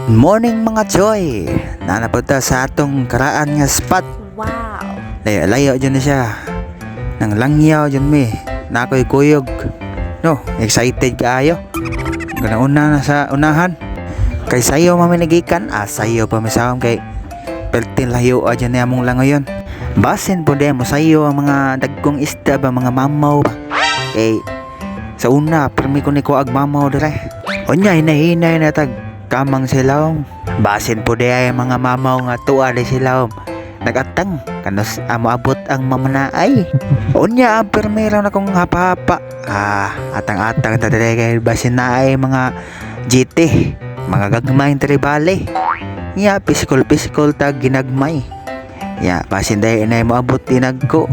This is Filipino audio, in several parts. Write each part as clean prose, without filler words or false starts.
Morning mga Joy! Nanapunta sa atong karaan nga spot. Wow! Layo dyan na siya. Nang langyaw dyan mi. Nakoy kuyog. No, excited kaayo. Ganauna na sa unahan. Kay sayo maminigikan. Sayo pa misawam kay pertin layo dyan na among langoyon. Basin po din mo sayo ang mga dagkong isda ba, mga mamaw ba. Kay sa una, permi ko ni ko ag mamaw dire. Onya, hinahinay na tag kamang silawom. Basin po di ay mga mamaw nga tuwa di silawom. Nagatang kanos amo abot ang mamanaay. Unya ang permira na kong hapa-hapa. Atang-atang tadere kay basin na ay mga GT, mga gagmayng tribale. Ya piskol tag ginagmay. Ya basin day inay mo abot dinagko.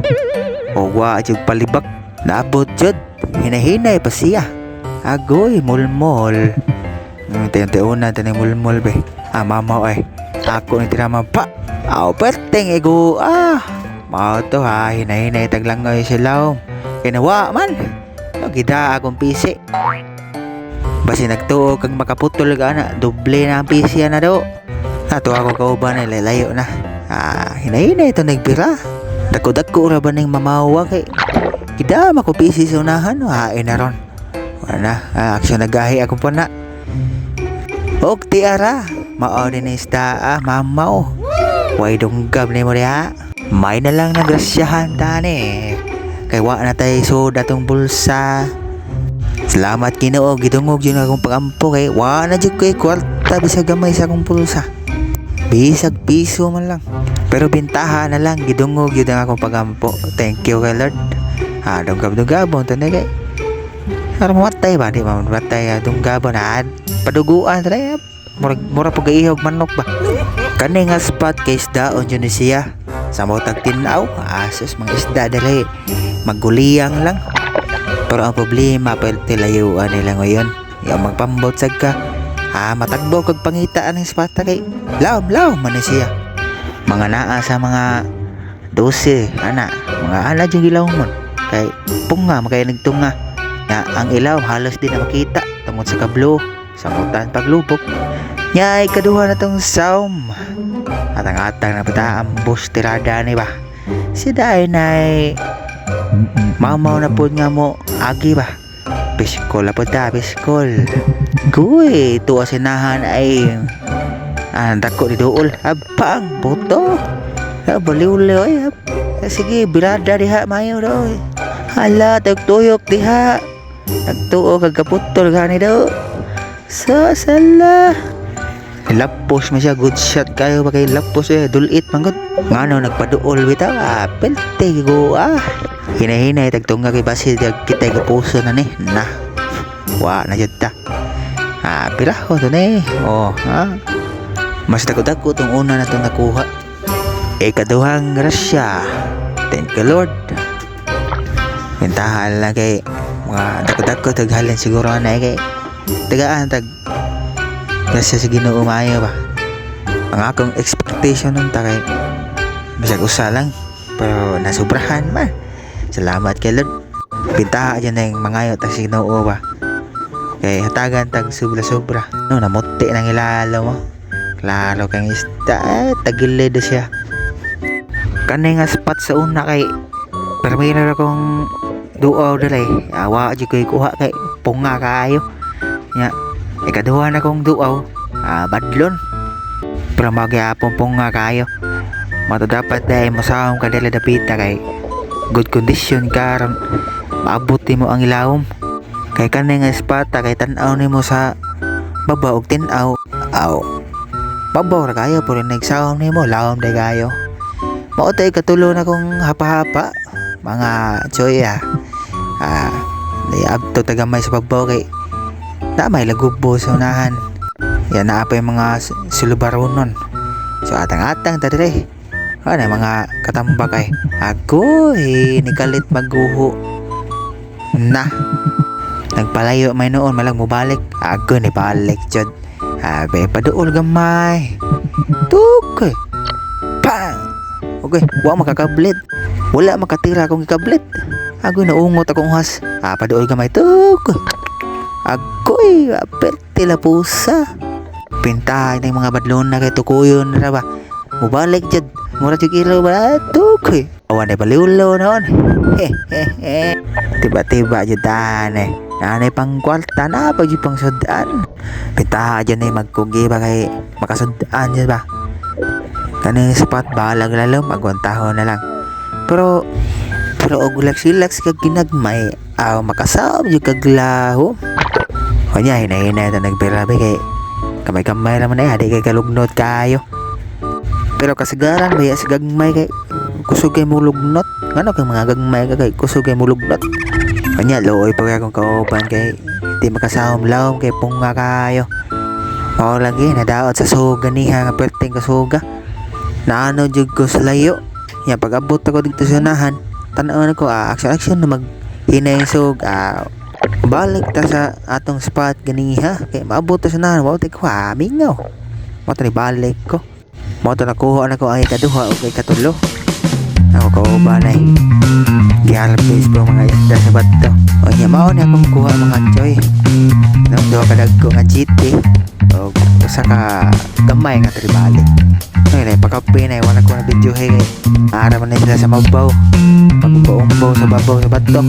O wa jud palibak. Naabot jud. Hinahinay pa siya. Agoy mulmol. Tiyong-tiyong na mulmol be. Mamaw ay. Ako ni tirama pa. Perteng ego. Mao to hinahinay taglangoy silaw. Kinawa man. Gida akong pisi. Basi nagtuo kag makaputol ka na. Doble na ang pisi na do. Ato ako kauban ay lalayo na. Hinahinay ito nagpira. Dako-dako ra ba ning mamawa kay gida makupisi sa unahan. Hain na ron. Wala aksyon nagahi akong pa na. Og tiara, mao din isda mamaw. Way dunggab ni mo diha. May na lang nagrasyahan tani. Kay wa na tay soda tong bulsa. Salamat Ginoo, gidungog yun akong pagampo kay wa na jud koy kwarta bisag gamay sa akong pulsa. Bisag piso man lang. Pero bintaha na lang gidungog yun ang akong pagampo. Thank you kay Lord. Dunggab-dunggabon tani kay. Aram matay ba di mamatay dunggabon paduguan tara mura pag ihog manok ba kani nga spot kay isdaon yun siya sa mo tag tinaw asos mga isda dali maguliyang lang pero ang problema layuan nila ngayon yung magpambot sag ka matagbo kag pangitaan ng spot kay law man siya mga naa sa mga 12 mga ana dyan gilaw mo kay punga makaya nagtunga na ang ilaw halos di na makita tungod sa kablo samutan paglubok nya ay kaduha na tong saum atang-atang na pata ambos tirada ni ba si daay na ay mamaw na po nga mo agi ba piskol po ta piskol kuy tuwa sinahan ay dako ni dool abang puto baliw-liw sige birada diha mayo do hala tagtuyok diha nagtuo kag kaputol gani do sala lapos man siya good shot kayo ba kay lapos dulit man gud ngano nagpaduol bitaw pelte go hinahinay tagtunga kay basil kita kay puso na ni na wa na jud ta piraho to ni mas dako-dako tong una na tong nakuha ikaduhang grasya thank you Lord pintahan lang kay mga dako-dako taghalin siguro na kay tagaan tag kasi sa Ginoo maayo ba ang akong expectation nung takay bisag usa lang pero nasubrahan man salamat kay Lord pintaha dyan na yung mangayo tag si Ginoo ba kay hatagan tag sobra no namuti ng ilalo mo klaro kang isda tagilid siya kanay nga spot sa una kay permira akong duaw dali awa di ko'y kuha kay punga kaayo nya ikaduha na kong duaw badlon pero magyapon punga kaayo mato dapat dahil masawang ka dali dapita kay good condition ka ron maabot mo ang ilawom kay kanay nga spata kay tan-aw nimo sa baba og tin-aw babaw ra kayo pero nagsawom nimo lawom day kayo mao tay katulo na kong hapa-hapa mga choya abto tagamay sa babaw kay may lagubo sa unahan yan na pa yung mga sulubaronon so atang-atang tadire mga katambak ay agoy nikalit maguho na nagpalayo may noon malang mubalik agoy ni balik jud paduol gamay tukoy pang okay wala makatira akong ikablit agoy naungot akong has paduol gamay tukoy agoy aperte la pusa Pintahan ng mga badlon na kay tukuyon na ba. Mubalik jud. Mura jud ilaw ba? Tukoy. Awan ay baliulo noon. Tiba-tiba jud tane. Nanay pang kwarta na pa jud pang sudan. Pintahan jud na magkugi ba kay makasudan jud ba. Kaning sapat balag lalo magwantahon na lang. Pero og relax kag ginagmay aw makasam jud kag laho. Kanya hinay-hinay ta nagpirabi kay kamay-kamay naman ay di kay kalugnot kayo. Pero kasagaran baya sa gagmay kay kusog kay mulugnot. Ngano kay mga gagmay kay kusog kay mulugnot. Kanya looy pa kay akong kauban kay di makasahom lawom kay punga kayo. Mao lagi nadaot sa suga niha nga perting kasuga. Naano jud ko sa layo. Nya pag abot ako dito sa unahan, tan-aw ko action na maghinay sug balik ta sa atong spot ganiha kay maabot ta sa unahan wa tay ko mingaw. Mo ta ni balik ko. Mo ta nakuha na ko ang ikaduha ug ikatulo. Ako kauban ay gihalpis po mga isda sa bato. O nya mao ni akong kuha mga choy. Nang duha ka dagko nga GT o usa ka gamay nga tribali. Ay pagkape na wala ko na video kay ara man na sila sa mabaw. Pagbuombaw sa babaw sa bato.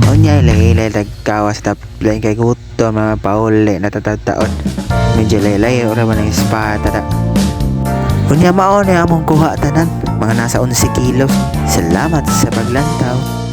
O nya ilay nagkawas tap lain kay guto mga pauli na tatataon. Medyo laylay ora man ang espada ta. Unya mao ni among kuha tanan mga nasa 11 kilos. Salamat sa paglantaw.